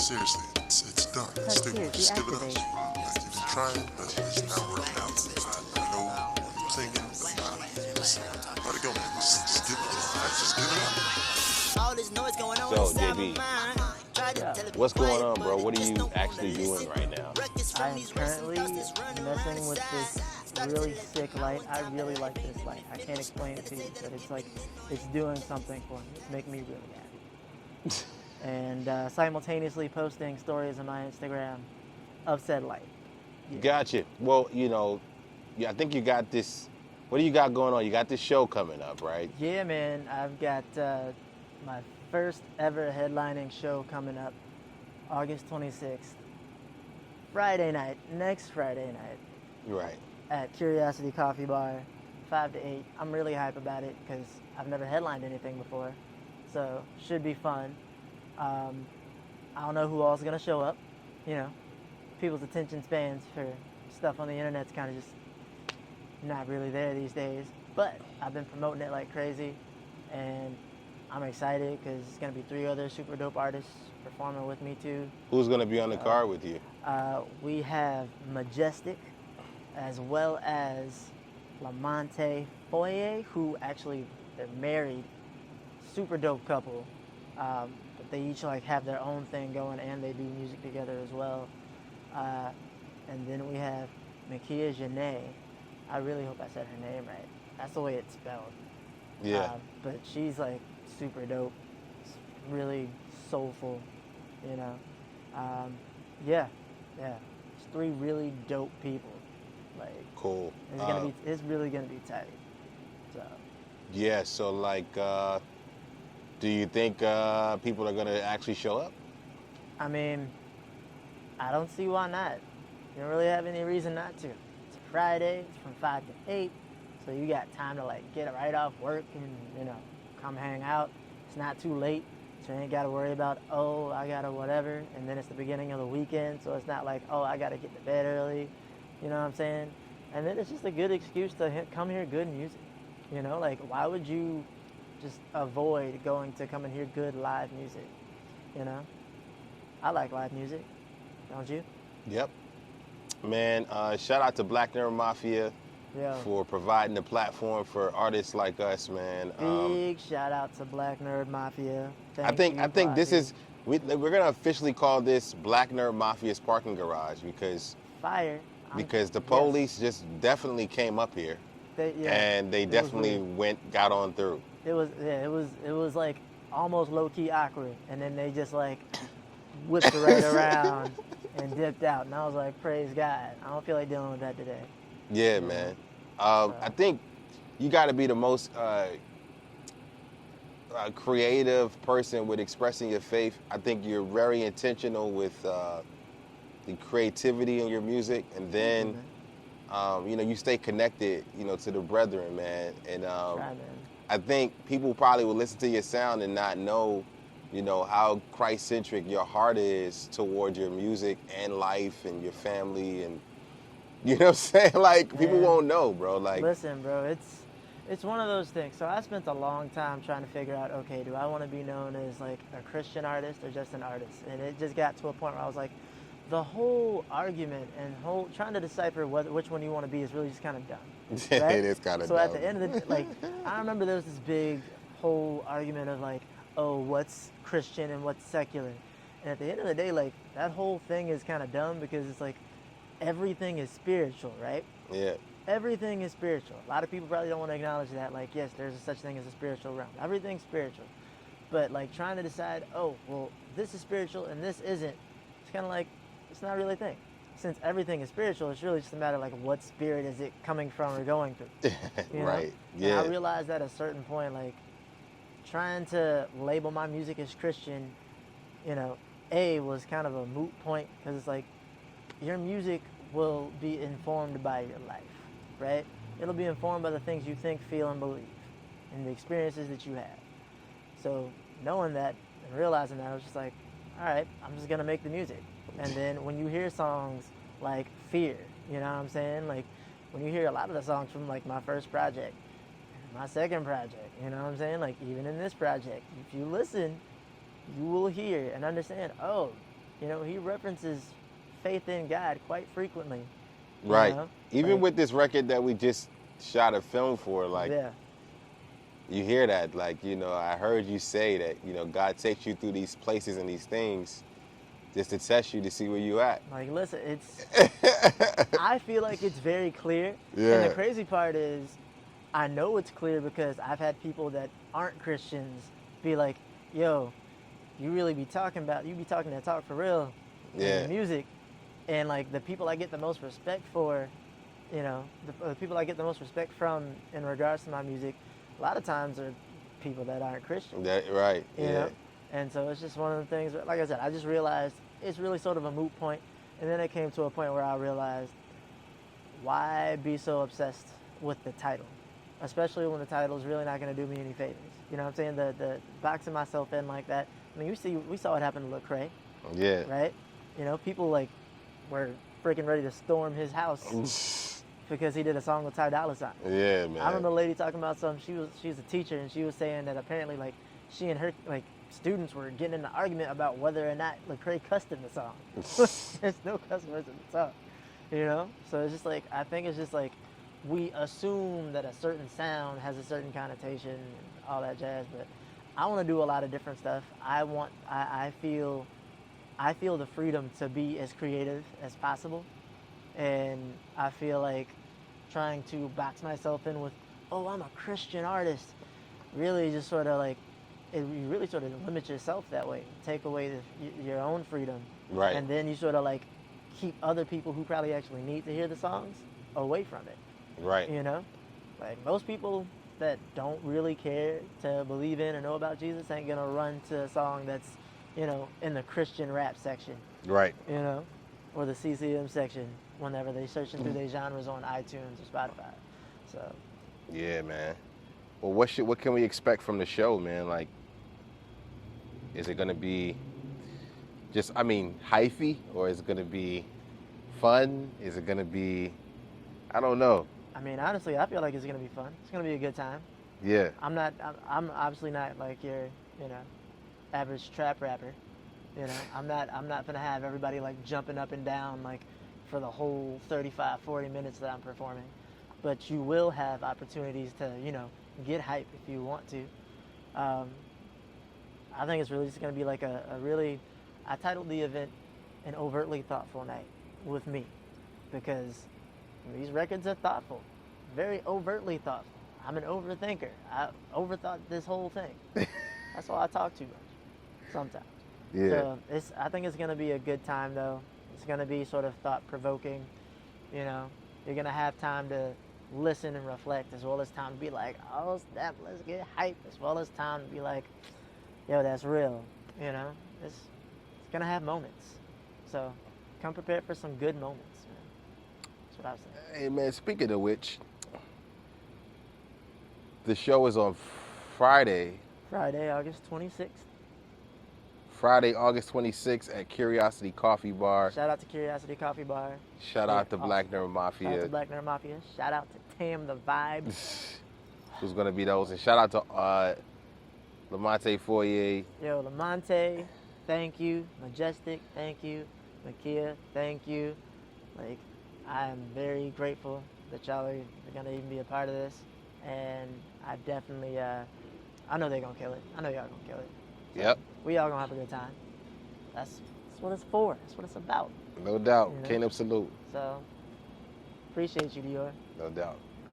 seriously, it's done. Touch here to Just give it up. activate. Like, you've been trying, but it's not working out. I know you're singing, but just let it go, man. Just give it up. Like, just give it up. All this noise going on So, inside my JB, mind. Try to Yeah. tell it be what's going quiet, on, but bro? it What are just you don't wanna actually doing listen. right now? Records I from am these currently racing thoughts that's running around messing with inside. this Start really to sick light. I really like this light. I can't explain it to you, but it's like it's doing something for me. It's making me really happy. And simultaneously posting stories on my Instagram of said light. Yeah. Gotcha. Well, I think you got this. What do you got going on? You got this show coming up, right? Yeah, man. I've got my first ever headlining show coming up August 26th. Friday night, next Friday night Right. at Curiosity Coffee Bar, 5 to 8. I'm really hype about it because I've never headlined anything before. So, should be fun. I don't know who all's going to show up. You know, people's attention spans for stuff on the internet's kind of just not really there these days. But I've been promoting it like crazy, and I'm excited because it's going to be 3 other super dope artists performing with me too. Who's gonna be on the card with you? We have Majestic, as well as Lamonte Foye, who actually, they're married, super dope couple. But they each like have their own thing going and they do music together as well. And then we have Makia Janae. I really hope I said her name right. That's the way it's spelled. Yeah. But she's like super dope. It's really soulful, you know. Yeah. It's 3 really dope people. Like, Cool. it's really gonna be tight. So Yeah. So, like, do you think people are gonna actually show up? I mean, I don't see why not. You don't really have any reason not to. It's a Friday, it's from 5 to 8, so you got time to like get right off work and, come hang out. It's not too late, so you ain't gotta worry about, oh, I gotta whatever, and then it's the beginning of the weekend, so it's not like, oh, I gotta get to bed early, you know what I'm saying? And then it's just a good excuse to come hear good music, like why would you just avoid going to come and hear good live music, I like live music, don't you? Yep. Man, shout out to Black Nerd Mafia Yeah. for providing the platform for artists like us, man. Big shout out to Black Nerd Mafia. I think this is we're gonna officially call this Black Nerd Mafia's parking garage because fire. the Yes. police just definitely came up here and they it was definitely weird. got on through. It was like almost low key awkward, and then they just like whipped it right around and dipped out, and I was like, praise God. I don't feel like dealing with that today. Yeah, man. I think you got to be the most creative person with expressing your faith. I think you're very intentional with the creativity in your music, and then you stay connected, to the brethren, man. And Try, man. I think people probably will listen to your sound and not know, how Christ-centric your heart is toward your music and life and your family, and you know what I'm saying? Like, people won't know, bro. Like, Listen, bro, it's one of those things. So I spent a long time trying to figure out, okay, do I want to be known as like a Christian artist or just an artist? And it just got to a point where I was like, the whole argument and trying to decipher which one you want to be is really just kind of dumb. Right? It is kind of so dumb. at the end of the like, I remember there was this big whole argument of like, oh, what's Christian and what's secular? And at the end of the day, like, that whole thing is kind of dumb because it's like everything is spiritual, right? Yeah. Everything is spiritual. A lot of people probably don't want to acknowledge that. Like, yes, there's a such thing as a spiritual realm. Everything's spiritual. But like trying to decide, oh, well, this is spiritual and this isn't, it's kind of like, it's not really a thing. Since everything is spiritual, it's really just a matter of like what spirit is it coming from or going through. You know? Right. And Yeah. I realized at a certain point, like, trying to label my music as Christian, was kind of a moot point because it's like your music will be informed by your life, right? It'll be informed by the things you think, feel, and believe, and the experiences that you have. So knowing that and realizing that, I was just like, all right, I'm just gonna make the music. And then when you hear songs like Fear, you know what I'm saying? Like when you hear a lot of the songs from like my first project, my second project, you know what I'm saying? Like even in this project, if you listen, you will hear and understand, oh, You know, he references faith in God quite frequently. you Right. know? Even Like, with this record that we just shot a film for, like, yeah, you hear that, like, I heard you say that, God takes you through these places and these things just to test you to see where you at. like listen, I feel like it's very clear. And the Yeah. crazy part is, I know it's clear because I've had people that aren't Christians be like, yo, you be talking that talk for real in Yeah. your music. And like the people I get the most respect for, the people I get the most respect from in regards to my music, a lot of times are people that aren't Christian. Right. You Yeah. know? And so it's just one of the things, like I said, I just realized it's really sort of a moot point. And then it came to a point where I realized, why be so obsessed with the title? Especially when the title is really not going to do me any favors. You know what I'm saying? The boxing myself in like that. I mean, we saw what happened to Lecrae, Yeah. right? People like were freaking ready to storm his house because he did a song with Ty Dolla $ign. Yeah, man. I remember a lady talking about she's a teacher, and she was saying that apparently like she and her like students were getting in an argument about whether or not Lecrae cussed in the song. There's no cuss words in the song, So it's just like, I think it's just like we assume that a certain sound has a certain connotation and all that jazz, but I want to do a lot of different stuff. I feel the freedom to be as creative as possible, and I feel like trying to box myself in with, oh, I'm a Christian artist, really just sort of like, you really sort of limit yourself that way, take away your own freedom, Right. and then you sort of like keep other people who probably actually need to hear the songs away from it. Right. Like most people that don't really care to believe in or know about Jesus ain't gonna run to a song that's, in the Christian rap section, Right. or the CCM section whenever they searching through their genres on iTunes or Spotify. So Yeah, man. Well, what can we expect from the show, man? Like, is it gonna be just, hyphy, or is it gonna be fun? Is it gonna be, I don't know. I mean, honestly, I feel like it's gonna be fun. It's gonna be a good time. Yeah. I'm obviously not like your, average trap rapper. I'm not gonna have everybody like jumping up and down like for the whole 35, 40 minutes that I'm performing. But you will have opportunities to, get hype if you want to. I think it's really just gonna be like I titled the event An Overtly Thoughtful Night with me, because these records are thoughtful, very overtly thoughtful. I'm an overthinker. I overthought this whole thing. That's why I talk too much sometimes. Yeah. So I think it's gonna be a good time though. It's gonna be sort of thought provoking. You're gonna have time to listen and reflect, as well as time to be like, oh snap, let's get hype, as well as time to be like, yo, that's real. It's gonna have moments. So come prepared for some good moments, man. That's what I was saying. Hey, man, speaking of which, the show is on Friday, August 26th. August 26th at Curiosity Coffee Bar. Shout out to Curiosity Coffee Bar. Shout out to Black Nerd Shout out to Mafia, Black Nerd Mafia. Shout out to Tam the Vibes. who's gonna be those, and shout out to Lamonte Foyer. Yo, Lamonte, thank you. Majestic, thank you. Makia, thank you. Like, I am very grateful that y'all are gonna even be a part of this, and I definitely, I know they're gonna kill it. I know y'all gonna kill it. Yep. We all gonna have a good time. That's what it's for. That's what it's about. No doubt. You know? Kingdom salute. So, appreciate you, Dior. No doubt.